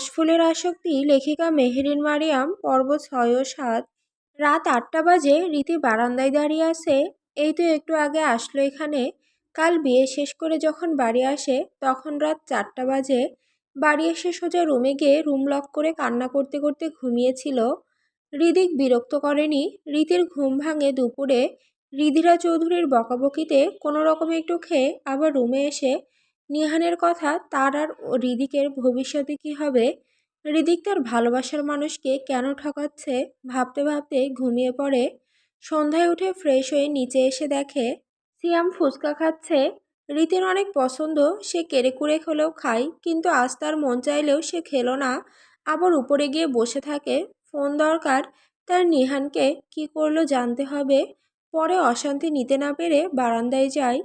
কাশফুলের আসক্তি লেখিকা মেহেরিন মারিয়াম পর্ব ৬ ও ৭। রাত ৮টা বাজে। রীতি বারান্দায় দাঁড়িয়ে আছে। এই তো একটু আগে আসলো এখানে। কাল বিয়ে শেষ করে যখন বাড়ি আসে তখন রাত ৪টা বাজে। বাড়ি এসে সোজা রুমে গিয়ে রুম লক করে কান্না করতে করতে ঘুমিয়েছিল। হৃদিক বিরক্ত করেনি। রীতির ঘুম ভাঙে দুপুরে। হৃদিরা চৌধুরীর বকাবকিতে কোনো রকমে একটু খেয়ে আবার রুমে এসে নিহানের কথা, তার আর হৃদিকের ভবিষ্যতে কি হবে, হৃদিক তার ভালোবাসার মানুষকে কেন ঠকাচ্ছে ভাবতে ভাবতে ঘুমিয়ে পড়ে। সন্ধ্যায় উঠে ফ্রেশ হয়ে নিচে এসে দেখে সিয়াম ফুচকা খাচ্ছে। রীতির অনেক পছন্দ, সে কেড়েকুড়ে হলেও খায়, কিন্তু আজ তার মন চাইলেও সে খেলো না। আবার উপরে গিয়ে বসে থাকে। ফোন দরকার তার, নিহানকে কি করলো জানতে হবে। পরে অশান্তি নিতে না পেরে বারান্দায় যায়।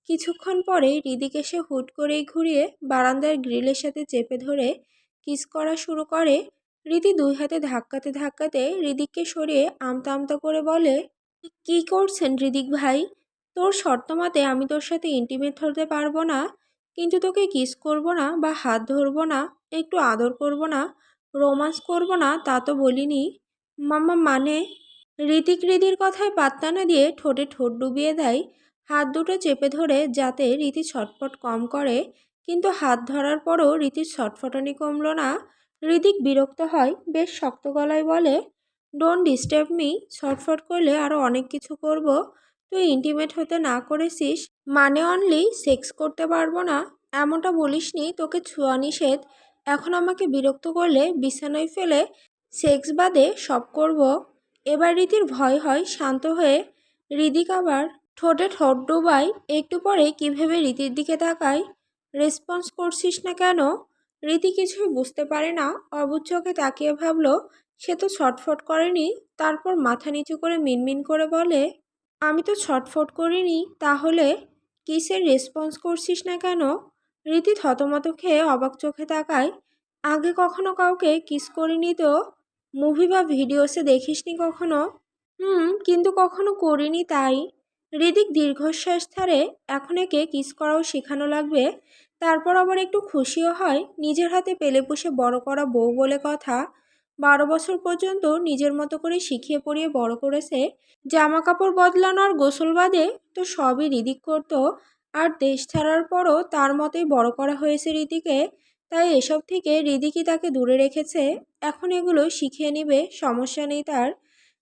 কিছুক্ষণ পরে হৃদিক এসে হুট করেই ঘুরিয়ে বারান্দার গ্রিলের সাথে চেপে ধরে কিস করা শুরু করে। রীতি দুই হাতে ধাক্কাতে ধাক্কাতে হৃদিককে সরিয়ে আমতা আমতা করে বলে, কি করছেন হৃদিক ভাই? তোর শর্ত মতে আমি তোর সাথে ইন্টিমেট হতে পারবো না, কিন্তু তোকে কিস করব না বা হাত ধরবো না, একটু আদর করব না, রোমান্স করব না তা তো বলিনি। মাম্মা মানে? হৃতিক হৃদির কথায় পাত্তা না দিয়ে ঠোঁটে ঠোঁট ডুবিয়ে দেয়। হাত দুটো চেপে ধরে যাতে রীতি ছটফট কম করে, কিন্তু হাত ধরার পরও রীতির ছটফটানি কমল না। হৃদিক বিরক্ত হয়, বেশ শক্ত গলায় বলে, ডোন্ট ডিস্টার্ব মি। ছটফট করলে আরও অনেক কিছু করব। তুই ইন্টিমেট হতে না করেছিস মানে অনলি সেক্স করতে পারবো না এমনটা বলিসনি, তোকে ছোঁয়া নিষেধ। এখন আমাকে বিরক্ত করলে বিছানায় ফেলে সেক্স বাদে সব করব। এবার রীতির ভয় হয় শান্ত হয়ে। হৃদিক আবার ঠোঁটে ঠোঁট ডোবায়। একটু পরে কি ভেবে রীতির দিকে তাকায়। রেসপন্স করছিস না কেন? রীতি কিছুই বুঝতে পারে না। অবুঝ চোখে তাকিয়ে ভাবল সে তো ছটফট করেনি। তারপর মাথা নিচু করে মিনমিন করে বলে, আমি তো ছটফট করিনি, তাহলে কিসের রেসপন্স করছিস না কেন? রীতি থতমত খেয়ে অবাক চোখে তাকায়। আগে কখনো কাউকে কিস করিনি তো। মুভি বা ভিডিওসে দেখিসনি কখনো? কিন্তু কখনো করিনি তাই। হৃদিক দীর্ঘশ্বাস ছাড়ে। এখন একে কিস করাও শেখানো লাগবে। তারপর আবার একটু খুশিও হয়। নিজের হাতে পেলে পুষে বড় করা বউ বলে কথা। 12 বছর পর্যন্ত নিজের মতো করে শিখিয়ে পড়িয়ে বড় করেছে। জামা কাপড় বদলানো আর গোসল বাদে তো সবই হৃদিক করতো। আর দেশ ছাড়ার পরও তার মতোই বড় করা হয়েছে রীতিকে। তাই এসব থেকে হৃদিকই তাকে দূরে রেখেছে। এখন এগুলো শিখিয়ে নেবে, সমস্যা নেই তার।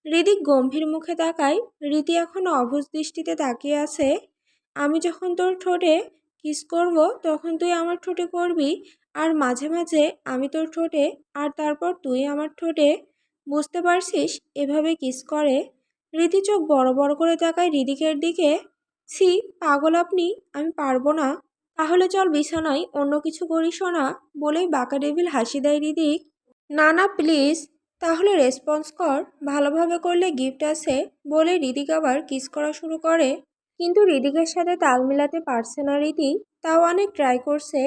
হৃদিক গম্ভীর মুখে তাকায়। রীতি এখনো অবুঝ দৃষ্টিতে তাকিয়ে আছে। আমি যখন তোর ঠোঁটে কিস করব তখন তুই আমার ঠোঁটে করবি, আর মাঝে মাঝে আমি তোর ঠোঁটে, আর তারপর তুই আমার ঠোঁটে। বুঝতে পারছিস এভাবে কিস করে? রীতি চোখ বড় বড় করে তাকায় হৃদিকের দিকে। ছি, পাগল আপনি, আমি পারবো না। তাহলে চল বিছানায় অন্য কিছু করিস না, বলেই বাঁকা ডেভিল হাসি দেয় হৃদিক। না না প্লিজ। তাহলে রেসপন্স কর, ভালোভাবে করলে গিফট আছে, বলে হৃদিক আবার কিস করা শুরু করে। কিন্তু হৃদিকের সাথে তাল মিলাতে পারছে না রীতি। তাও অনেক ট্রাই করছে।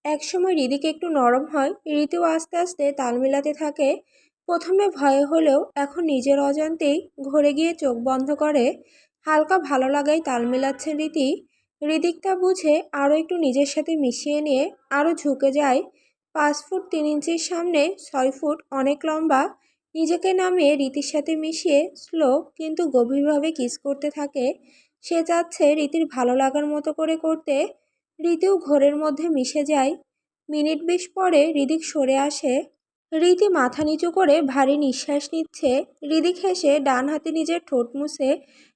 একসময় হৃদিক একটু নরম হয়, রীতিও আস্তে আস্তে তাল মিলাতে থাকে। প্রথমে ভয়ে হলেও এখন নিজের অজান্তেই ঘরে গিয়ে চোখ বন্ধ করে। হালকা ভালো লাগাই তাল মিলাচ্ছেন রীতি। হৃদিক তা বুঝে আরও একটু নিজের সাথে মিশিয়ে নিয়ে আরও ঝুঁকে যায়। 5 ফুট 3 ইঞ্চির সামনে 6 ফুট অনেক লম্বা। নিজেকে নামিয়ে রীতির সাথে মিশিয়ে স্লো কিন্তু গভীরভাবে কিস করতে থাকে। সে চাচ্ছে রীতির ভালো লাগার মতো করে করতে। রীতিও ঘোরের মধ্যে মিশে যায়। মিনিট 20 পরে হৃদিক সরে আসে। রীতি মাথা নিচু করে ভারী নিঃশ্বাস নিচ্ছে। হৃদিক হেসে ডান হাতে নিজের ঠোঁট মুছে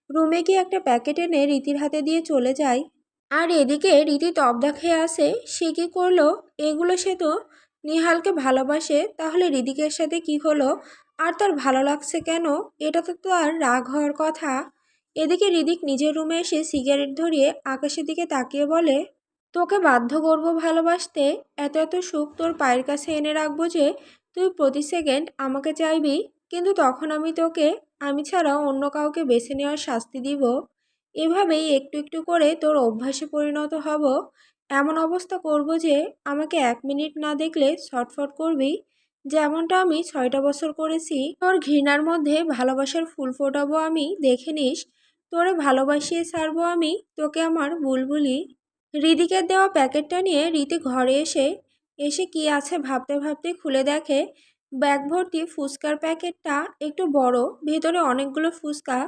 রুমে গিয়ে একটা প্যাকেট এনে রীতির হাতে দিয়ে চলে যায়। আর এদিকে রীতি তবদা খেয়ে আসে। সে কি করলো এগুলো? সে তো নিহালকে ভালোবাসে, তাহলে হৃদিকের সাথে কি হলো? আর তার ভালো লাগছে কেন? এটা তো আর রাগ হওয়ার কথা। এদিকে হৃদিক নিজের রুমে এসে সিগারেট ধরিয়ে আকাশের দিকে তাকিয়ে বলে, তোকে বাধ্য করবো ভালোবাসতে। এত এত সুখ তোর পায়ের কাছে এনে রাখবো যে তুই প্রতি সেকেন্ড আমাকে চাইবি, কিন্তু তখন আমি তোকে, আমি ছাড়া অন্য কাউকে বেছে নেওয়ার শাস্তি দিব। এভাবেই একটু একটু করে তোর অভ্যাসে পরিণত হব। এমন অবস্থা করব যে আমাকে 1 মিনিট না দেখলে ছটফট করবি, যেমনটা আমি 6টা বছর করেছি। তোর ঘৃণার মধ্যে ভালোবাসার ফুল ফোটাবো আমি, দেখে নিস। তোরে ভালোবাসিয়ে ছাড়বো আমি, তোকে আমার বুলবুলি। হৃদিকের দেওয়া প্যাকেটটা নিয়ে রীতি ঘরে এসে এসে কি আছে ভাবতে ভাবতে খুলে দেখে ব্যাগ ভর্তি ফুচকার প্যাকেটটা একটু বড়, ভেতরে অনেকগুলো ফুচকা।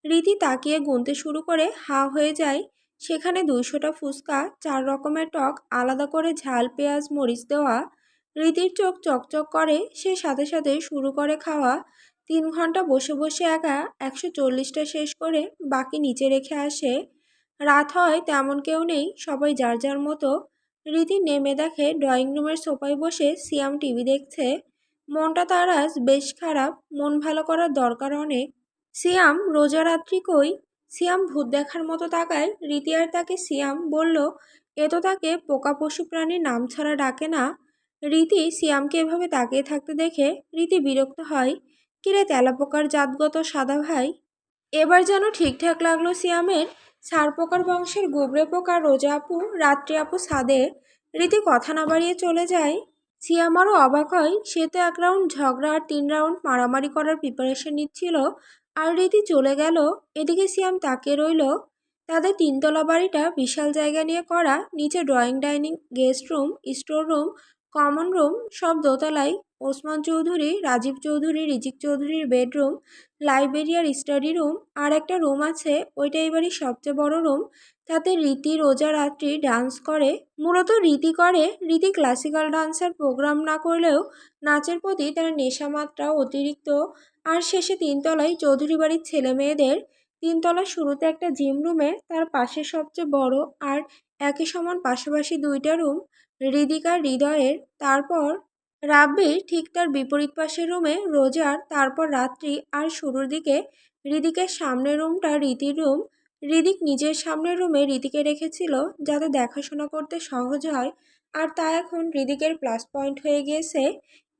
রীতি তাকিয়ে গুনতে শুরু করে হা হয়ে যায়। সেখানে 200টা ফুচকা, 4 রকমের টক, আলাদা করে ঝাল পেঁয়াজ মরিচ দেওয়া। রীতির চোখ চকচক করে, সে সাথে সাথে শুরু করে খাওয়া। 3 ঘন্টা বসে বসে একা 140টা শেষ করে বাকি নিচে রেখে আসে। রাত হয়, তেমন কেউ নেই, সবাই যার যার মতো। রীতি নেমে দেখে ড্রয়িং রুমের সোফায় বসে সিয়াম টিভি দেখছে। মনটা তার আজ বেশ খারাপ, মন ভালো করার দরকার অনেক। সিয়াম রোজা রাত্রি কই? সিয়াম ভূত দেখার মতো তাকায়। রীতি আর তাকে সিয়াম বলল, এ তো তাকে পোকা পশু প্রাণীর নাম ছাড়া ডাকে না। রীতি সিয়ামকে এভাবে তাকিয়ে থাকতে দেখে রীতি বিরক্ত হয়। কিরে তেলাপোকার জাতগত সাদা ভাই? এবার যেন ঠিকঠাক লাগলো সিয়ামের। ছারপোকার বংশের গুবরে পোকা রোজা আপু, রাত্রি আপু ছাদে। রীতি কথা না বাড়িয়ে চলে যায়। সিয়াম আরও অবাক হয়, সে তো 1 রাউন্ড ঝগড়া আর 3 রাউন্ড মারামারি করার প্রিপারেশন নিচ্ছিল, আর রীতি চলে গেল। এদিকে সিয়াম তাকিয়ে রইল। তাদের 3তলা বাড়িটা বিশাল জায়গা নিয়ে করা, নিচে drawing dining guest room store room common room সব দোতলায়। ওসমান চৌধুরী, রাজীব চৌধুরী, রিজিক চৌধুরীর বেডরুম, লাইব্রেরি আর স্টাডি রুম, আর একটা রুম আছে, ওইটা এই বাড়ির সবচেয়ে বড় রুম। তাতে রীতি রোজা রাত্রি ডান্স করে। মূলত রীতি করে। রীতি ক্লাসিক্যাল ডান্সের প্রোগ্রাম না করলেও নাচের প্রতি তার নেশামাত্রা অতিরিক্ত। আর শেষে 3তলায় চৌধুরী বাড়ির ছেলে মেয়েদের। 3তলার শুরুতে একটা জিম রুমে, তার পাশে সবচেয়ে বড় আর একই সমান পাশাপাশি 2টা রুম হৃদিকার হৃদয়ের। তারপর রাব্বির ঠিক তার বিপরীত পাশের রুমে রোজার, তারপর রাত্রি, আর শুরুর দিকে হৃদিকের সামনের রুমটা রীতির রুম। হৃদিক নিজের সামনের রুমে রীতিকে রেখেছিল যাতে দেখাশোনা করতে সহজ হয়, আর তা এখন হৃদিকের প্লাস পয়েন্ট হয়ে গিয়েছে।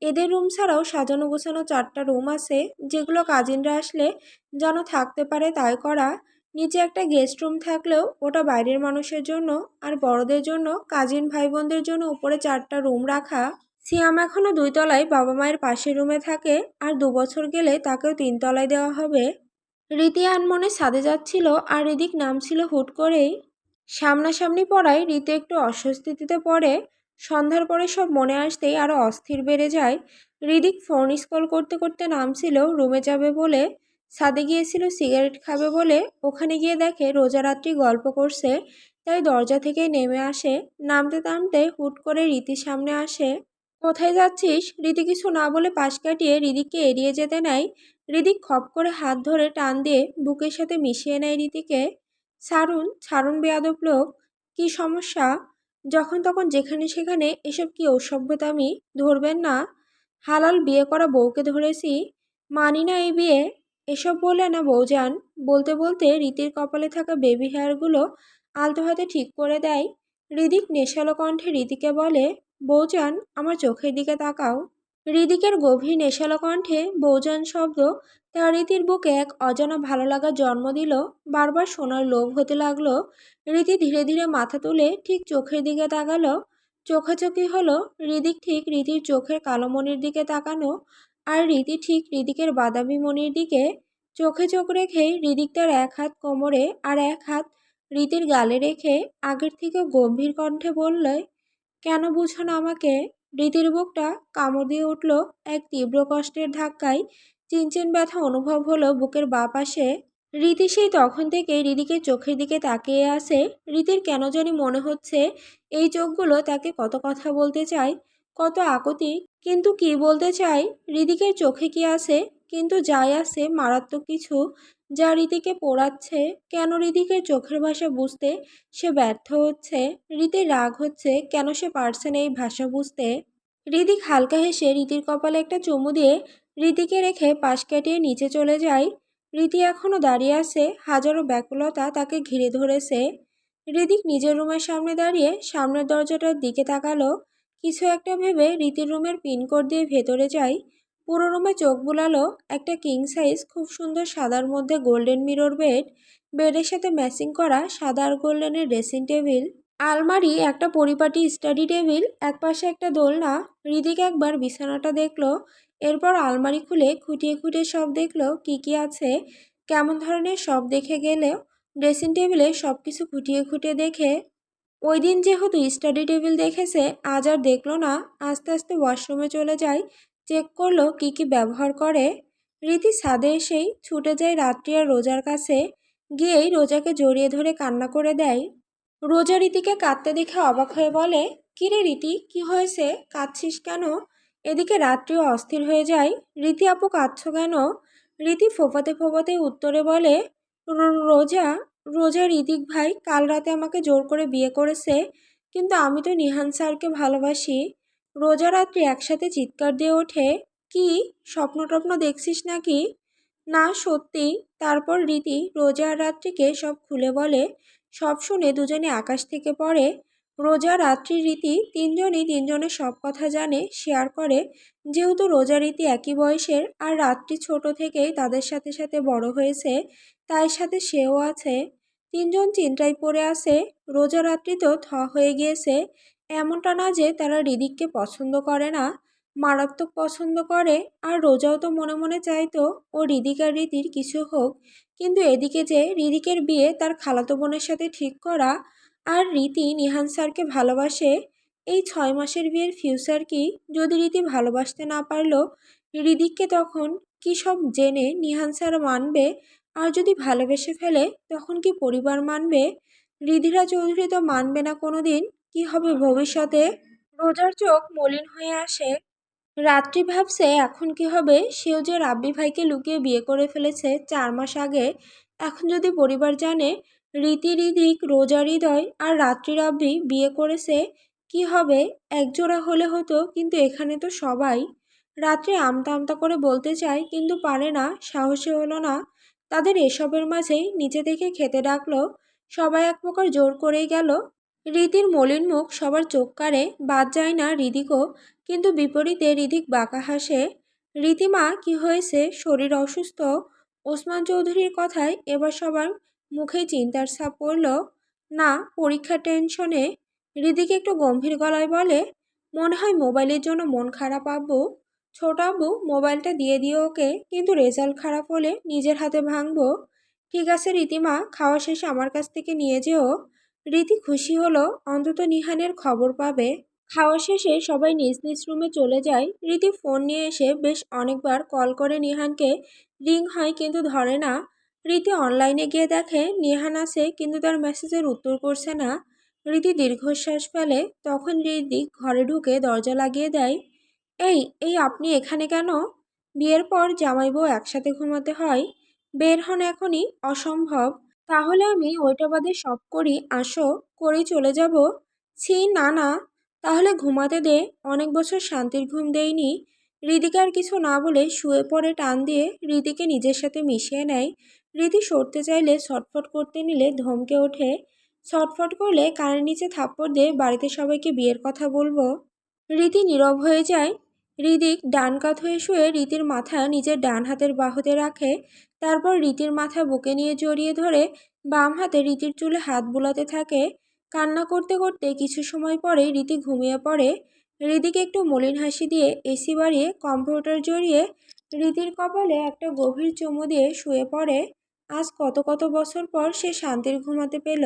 এদের রুম ছাড়াও সাজানো গোছানো 4টা রুম আছে, যেগুলো কাজিনরা আসলে যেন থাকতে পারে তাই করা। নিচে একটা গেস্ট রুম থাকলেও ওটা বাইরের মানুষের জন্য, আর বড়দের জন্য, কাজিন ভাই বোনদের জন্য উপরে 4টা রুম রাখা। সিয়াম এখনো 2তলায় বাবা মায়ের পাশের রুমে থাকে, আর 2 বছর গেলে তাকেও 3তলায় দেওয়া হবে। রীতি আনমনে ছাদে যাচ্ছিল, আর এদিক নামছিল হুট করেই। সামনাসামনি পড়ায় রীতি একটু অস্বস্তিতে পড়ে। সন্ধ্যার পরে সব মনে আসতেই আরও অস্থির বেড়ে যায়। হৃদিক ফোন স্ক্রল করতে করতে নামছিল রুমে যাবে বলে। ছাদে গিয়েছিল সিগারেট খাবে বলে। ওখানে গিয়ে দেখে রোজা রাত্রি গল্প করছে, তাই দরজা থেকে নেমে আসে। নামতে নামতে হুট করে রীতির সামনে আসে। কোথায় যাচ্ছিস? রীতি কিছু না বলে পাশ কাটিয়ে হৃদিককে এড়িয়ে যেতে নেয়। হৃদিক খপ করে হাত ধরে টান দিয়ে বুকের সাথে মিশিয়ে নেয় রীতিকে। ছাড়ুন ছাড়ুন বেয়াদব লোক। কি সমস্যা? যখন তখন যেখানে সেখানে এসব কি অসভ্যতামি? ধরবেন না? হালাল বিয়ে করা বউকে ধরেছি, মানি না এই বিয়ে। এসব বলে না বউজান। বলতে বলতে রীতির কপালে থাকা বেবি হেয়ারগুলো আলতো হাতে ঠিক করে দেয়। হৃদিক নেশালো কণ্ঠে রীতিকে বলে, বউজান আমার চোখের দিকে তাকাও। হৃদিকের গভীর নেশালো কণ্ঠে বউজান শব্দ তার রীতির বুকে এক অজানা ভালো লাগা জন্ম দিল। বারবার শোনার লোভ হতে লাগলো। রীতি ধীরে ধীরে মাথা তুলে ঠিক চোখের দিকে তাকালো। চোখাচোখি হলো। হৃদিক ঠিক রীতির চোখের কালো মনির দিকে তাকানো, আর রীতি ঠিক হৃদিকের বাদামি মনির দিকে। চোখে চোখ রেখে হৃদিক তার এক হাত কোমরে আর এক হাত রীতির গালে রেখে আগের থেকে গম্ভীর কণ্ঠে বললে, কেন বুঝো না আমাকে? রীতির বুকটা কামড় দিয়ে উঠল এক তীব্র কষ্টের ধাক্কায়। চিনচিন ব্যথা অনুভব হলো বুকের বাঁ পাশে। রীতি সেই তখন থেকে হৃদিকে চোখের দিকে তাকিয়ে আছে। রীতির কেন জানি মনে হচ্ছে এই চোখগুলো তাকে কত কথা বলতে চায়, কত আকুতি। কিন্তু কি বলতে চায়? হৃদিকের চোখে কি আছে? কিন্তু যাই আছে মারাত্মক কিছু, যা রীতিকে পোড়াচ্ছে। কেন হৃদিকের চোখের ভাষা বুঝতে সে ব্যর্থ হচ্ছে? রীতির রাগ হচ্ছে কেন সে পারছে না এই ভাষা বুঝতে। হৃদিক হালকা হেসে রীতির কপালে একটা চুমু দিয়ে রীতিকে রেখে পাশ কাটিয়ে নিচে চলে যায়। রীতি এখনো দাঁড়িয়ে আছে, হাজারো ব্যাকুলতা তাকে ঘিরে ধরেছে। হৃদিক নিজের রুমের সামনে দাঁড়িয়ে সামনের দরজাটার দিকে তাকালো। কিছু একটা ভেবে রীতির রুমের পিনকোড দিয়ে ভেতরে যায়। পুরো রুমে চোখ বুলালো। একটা কিং সাইজ খুব সুন্দর সাদার মধ্যে গোল্ডেন মিরর বেড, বেডের সাথে ম্যাচিং করা সাদা আর গোল্ডেনের ড্রেসিং টেবিল, আলমারি, একটা পরিপাটি স্টাডি টেবিল, একপাশে একটা দোলনা। হৃদিক একবার বিছানাটা দেখলো, এরপর আলমারি খুলে খুঁটিয়ে খুঁটিয়ে সব দেখলো কি কি আছে, কেমন ধরনের সব দেখে গেলেও ড্রেসিং টেবিলে সব কিছু খুঁটিয়ে খুঁটিয়ে দেখে ওই দিন যেহেতু স্টাডি টেবিল দেখেছে, আজ আর দেখলো না। আস্তে আস্তে ওয়াশরুমে চলে যায়, চেক করলো কি কি ব্যবহার করে। রীতি ছাদে এসেই ছুটে যায় রাত্রি আর রোজার কাছে, গিয়েই রোজাকে জড়িয়ে ধরে কান্না করে দেয়। রোজা রীতিকে কাঁদতে দেখে অবাক হয়ে বলে, কিরে রীতি, কি হয়েছে, কাঁদছিস কেন? এদিকে রাত্রিও অস্থির হয়ে যায়। রীতি আপু, কাঁদছো কেন? রীতি ফোপাতে ফোপাতে উত্তরে বলে, রোজা, ঋতিক ভাই কাল রাতে আমাকে জোর করে বিয়ে করেছে, কিন্তু আমি তো নিহান স্যারকে ভালোবাসি। রোজা রাত্রি একসাথে চিৎকার দিয়ে ওঠে, কি, স্বপ্ন টপ্ন দেখছিস নাকি? না সত্যি। তারপর রীতি রোজা আর রাত্রিকে সব খুলে বলে। সব শুনে দুজনে আকাশ থেকে পড়ে। রোজা, রাত্রি, রীতি তিনজনই তিনজনের সব কথা জানে, শেয়ার করে। যেহেতু রোজা রীতি একই বয়সের আর রাত্রি ছোট থেকেই তাদের সাথে সাথে বড় হয়েছে, তাই সাথে সেও আছে। তিনজন চিন্তায় পড়ে আছে। রোজা রাত্রি তো হয়ে গিয়েছে। এমনটা না যে তারা হৃদিককে পছন্দ করে না, মারাত্মক পছন্দ করে। আর রোজাও তো মনে মনে চাইতো ও হৃদিক আর রীতির কিছু হোক, কিন্তু এদিকে যে হৃদিকের বিয়ে তার খালাতো বোনের সাথে ঠিক করা, আর রীতি নিহান স্যারকে ভালোবাসে, এই 6 মাসের বিয়ের ফিউচার কি? যদি রীতি ভালোবাসতে না পারলো হৃদিককে, তখন কি সব জেনে নিহান স্যার মানবে? আর যদি ভালোবেসে ফেলে তখন কি পরিবার মানবে? রিধিরা চৌধুরী তো মানবে না কোনোদিন। কি হবে ভবিষ্যতে? রোজার চোখ মলিন হয়ে আসে। রাত্রি ভাবছে এখন কি হবে। সেও যে রাব্বি ভাইকে লুকিয়ে বিয়ে করে ফেলেছে 4 মাস আগে, এখন যদি পরিবার জানে রীতি, রিদিক, রোজা, হৃদয় আর রাত্রি রাব্বি বিয়ে করেছে, কি হবে? একজোড়া হলে হতো, কিন্তু এখানে তো সবাই। রাত্রি আমতা আমতা করে বলতে চায়, কিন্তু পারে না, সাহসে হলো না। তাদের এসবের মাঝেই নিচে থেকে খেতে ডাকলো। সবাই এক প্রকার জোর করেই গেল। রীতির মলিন মুখ সবার চোখ কাড়ে, বাদ যায় না হৃদিকও। কিন্তু বিপরীতে হৃদিক বাঁকা হাসে। রীতিমা, কি হয়েছে, শরীর অসুস্থ? ওসমান চৌধুরীর কথায় এবার সবার মুখেই চিন্তার ছাপ পড়ল। না, পরীক্ষার টেনশনে। হৃদিক একটু গম্ভীর গলায় বলে, মনে হয় মোবাইলের জন্য মন খারাপ আব্বু। ছোট আব্বু, মোবাইলটা দিয়ে দিও ওকে, কিন্তু রেজাল্ট খারাপ হলে নিজের হাতে ভাঙবো। ঠিক আছে রীতিমা, খাওয়া শেষে আমার কাছ থেকে নিয়ে যেও। রীতি খুশি হলো, অন্তত নিহানের খবর পাবে। খাওয়া শেষে সবাই নিজ নিজ রুমে চলে যায়। রীতি ফোন নিয়ে এসে বেশ অনেকবার কল করে নিহানকে, রিং হয় কিন্তু ধরে না। রীতি অনলাইনে গিয়ে দেখে নিহান আছে, কিন্তু তার মেসেজের উত্তর করছে না। রীতি দীর্ঘশ্বাস ফেলে। তখন ঋদিক ঘরে ঢুকে দরজা লাগিয়ে দেয়। এই এই আপনি এখানে কেন? বিয়ের পর জামাই বউ একসাথে ঘুমাতে হয়? বের হন এখনই, অসম্ভব। তাহলে আমি ওইটা বাদে সব করি, আসো, করেই চলে যাব। ছি, না না। তাহলে ঘুমাতে দে। অনেক বছর শান্তির ঘুম দেয়নি। হৃদিকে আর কিছু না বলে শুয়ে পড়ে টান দিয়ে হৃদিকে নিজের সাথে মিশিয়ে নেয়। হৃদি সরতে চাইলে ছটফট করতে নিলে ধমকে ওঠে। ছটফট করলে কানের নিচে থাপ্পড় দিয়ে বাড়িতে সবাইকে বিয়ের কথা বলবো। রীতি নীরব হয়ে যায়। হৃদিক ডান কাত হয়ে শুয়ে রীতির মাথা নিজের ডান হাতের বাহুতে রাখে। তারপর রীতির মাথা বুকে নিয়ে জড়িয়ে ধরে বাম হাতে রীতির চুলে হাত বুলাতে থাকে। কান্না করতে করতে কিছু সময় পরে রীতি ঘুমিয়ে পড়ে। হৃদিক একটু মলিন হাসি দিয়ে এসি বাড়িয়ে কম্পিউটার জড়িয়ে রীতির কপালে একটা গভীর চুমু দিয়ে শুয়ে পড়ে। আজ কত কত বছর পর সে শান্তির ঘুমাতে পেল।